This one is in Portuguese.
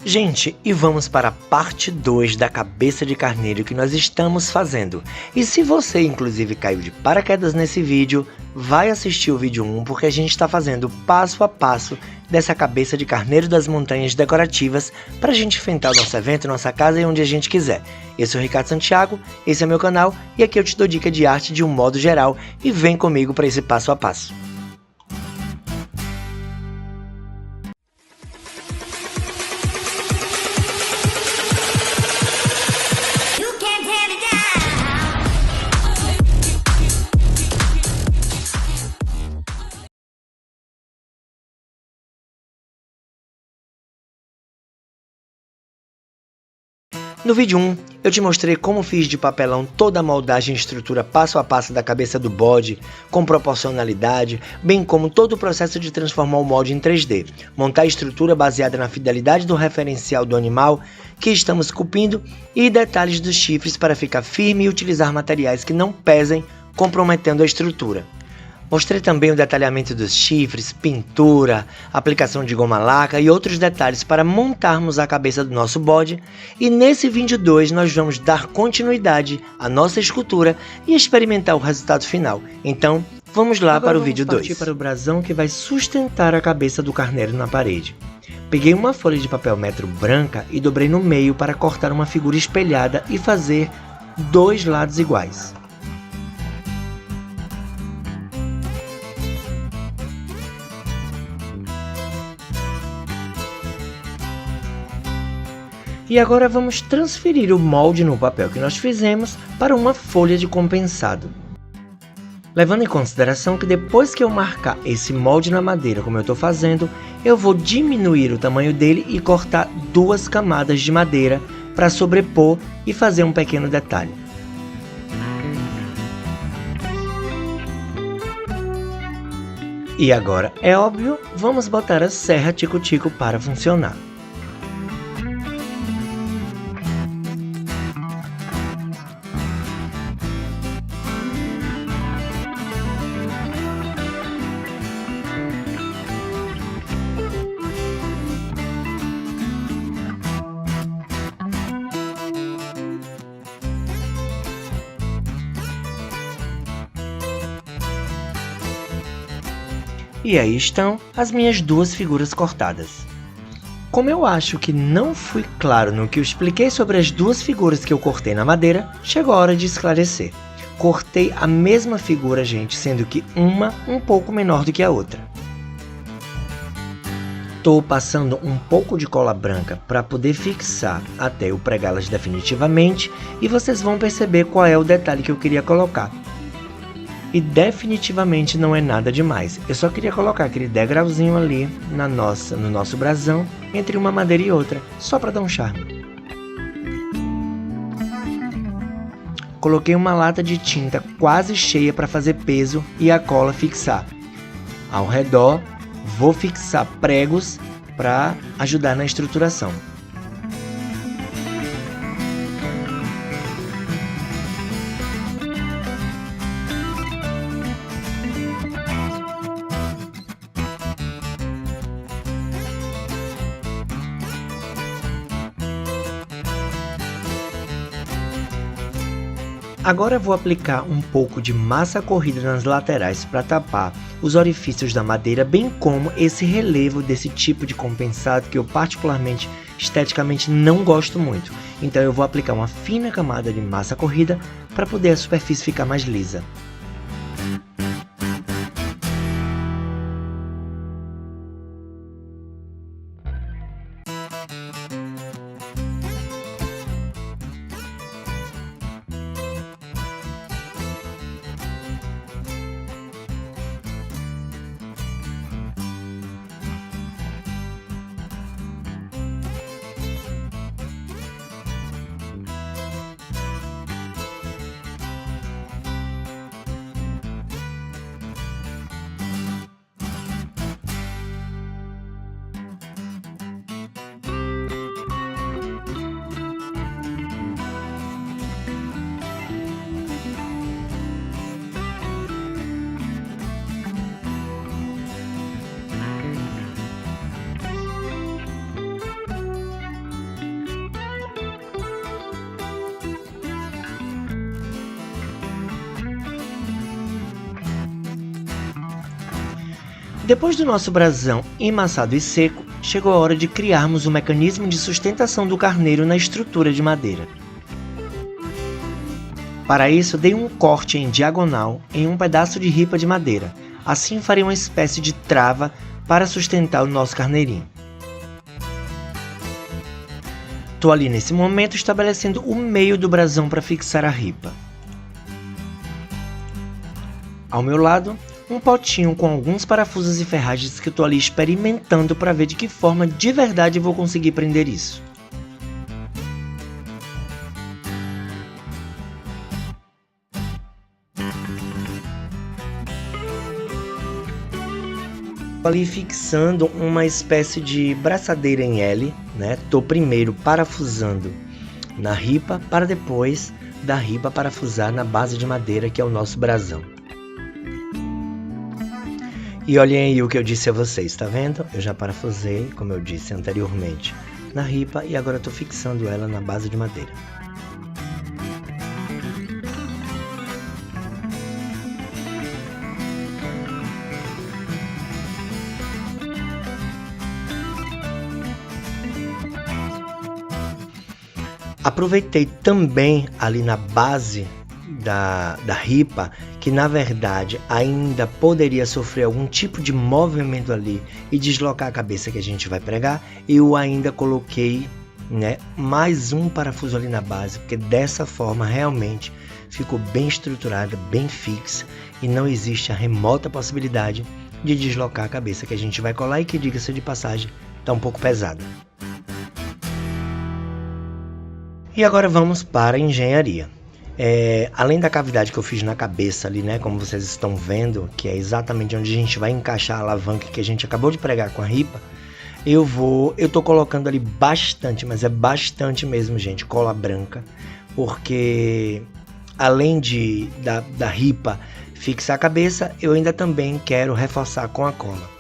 Gente, e vamos para a parte 2 da cabeça de carneiro que nós estamos fazendo. E se você inclusive caiu de paraquedas nesse vídeo, vai assistir o vídeo 1 porque a gente está fazendo passo a passo dessa cabeça de carneiro das montanhas decorativas para a gente enfrentar o nosso evento, nossa casa e onde a gente quiser. Eu sou o Ricardo Santiago, esse é meu canal e aqui eu te dou dica de arte de um modo geral e vem comigo para esse passo a passo. No vídeo 1, eu te mostrei como fiz de papelão toda a moldagem e estrutura passo a passo da cabeça do bode, com proporcionalidade, bem como todo o processo de transformar o molde em 3D, montar a estrutura baseada na fidelidade do referencial do animal que estamos esculpindo e detalhes dos chifres para ficar firme e utilizar materiais que não pesem, comprometendo a estrutura. Mostrei também o detalhamento dos chifres, pintura, aplicação de goma laca e outros detalhes para montarmos a cabeça do nosso bode. E nesse vídeo 2 nós vamos dar continuidade à nossa escultura e experimentar o resultado final. Então vamos lá. Agora para o vídeo 2. Vamos partir para o brasão que vai sustentar a cabeça do carneiro na parede. Peguei uma folha de papel metro branca e dobrei no meio para cortar uma figura espelhada e fazer dois lados iguais. E agora vamos transferir o molde no papel que nós fizemos para uma folha de compensado. Levando em consideração que depois que eu marcar esse molde na madeira como eu estou fazendo, eu vou diminuir o tamanho dele e cortar duas camadas de madeira para sobrepor e fazer um pequeno detalhe. E agora, é óbvio, vamos botar a serra tico-tico para funcionar. E aí estão as minhas duas figuras cortadas. Como eu acho que não fui claro no que eu expliquei sobre as duas figuras que eu cortei na madeira, chegou a hora de esclarecer. Cortei a mesma figura, gente, sendo que uma um pouco menor do que a outra. Estou passando um pouco de cola branca para poder fixar até eu pregá-las definitivamente e vocês vão perceber qual é o detalhe que eu queria colocar. E definitivamente não é nada demais, eu só queria colocar aquele degrauzinho ali no nosso brasão, entre uma madeira e outra, só para dar um charme. Coloquei uma lata de tinta quase cheia para fazer peso e a cola fixar. Ao redor, vou fixar pregos para ajudar na estruturação. Agora vou aplicar um pouco de massa corrida nas laterais para tapar os orifícios da madeira, bem como esse relevo desse tipo de compensado que eu particularmente, esteticamente, não gosto muito. Então eu vou aplicar uma fina camada de massa corrida para poder a superfície ficar mais lisa. Depois do nosso brasão emassado e seco, chegou a hora de criarmos o mecanismo de sustentação do carneiro na estrutura de madeira. Para isso, dei um corte em diagonal em um pedaço de ripa de madeira. Assim farei uma espécie de trava para sustentar o nosso carneirinho. Estou ali nesse momento estabelecendo o meio do brasão para fixar a ripa. Ao meu lado, um potinho com alguns parafusos e ferragens que estou ali experimentando para ver de que forma de verdade vou conseguir prender isso. Ali fixando uma espécie de braçadeira em L, né? Tô primeiro parafusando na ripa para depois da ripa parafusar na base de madeira que é o nosso brasão. E olhem aí o que eu disse a vocês, tá vendo? Eu já parafusei, como eu disse anteriormente, na ripa e agora tô fixando ela na base de madeira. Aproveitei também ali na base da ripa, que na verdade ainda poderia sofrer algum tipo de movimento ali e deslocar a cabeça que a gente vai pregar. Eu ainda coloquei, né, mais um parafuso ali na base, porque dessa forma realmente ficou bem estruturada, bem fixa e não existe a remota possibilidade de deslocar a cabeça que a gente vai colar e que, diga-se de passagem, está um pouco pesada. E agora vamos para a engenharia. Além da cavidade que eu fiz na cabeça ali, né, como vocês estão vendo, que é exatamente onde a gente vai encaixar a alavanca que a gente acabou de pregar com a ripa, eu tô colocando ali bastante, mas é bastante mesmo, gente, cola branca, porque além da ripa fixar a cabeça, eu ainda também quero reforçar com a cola.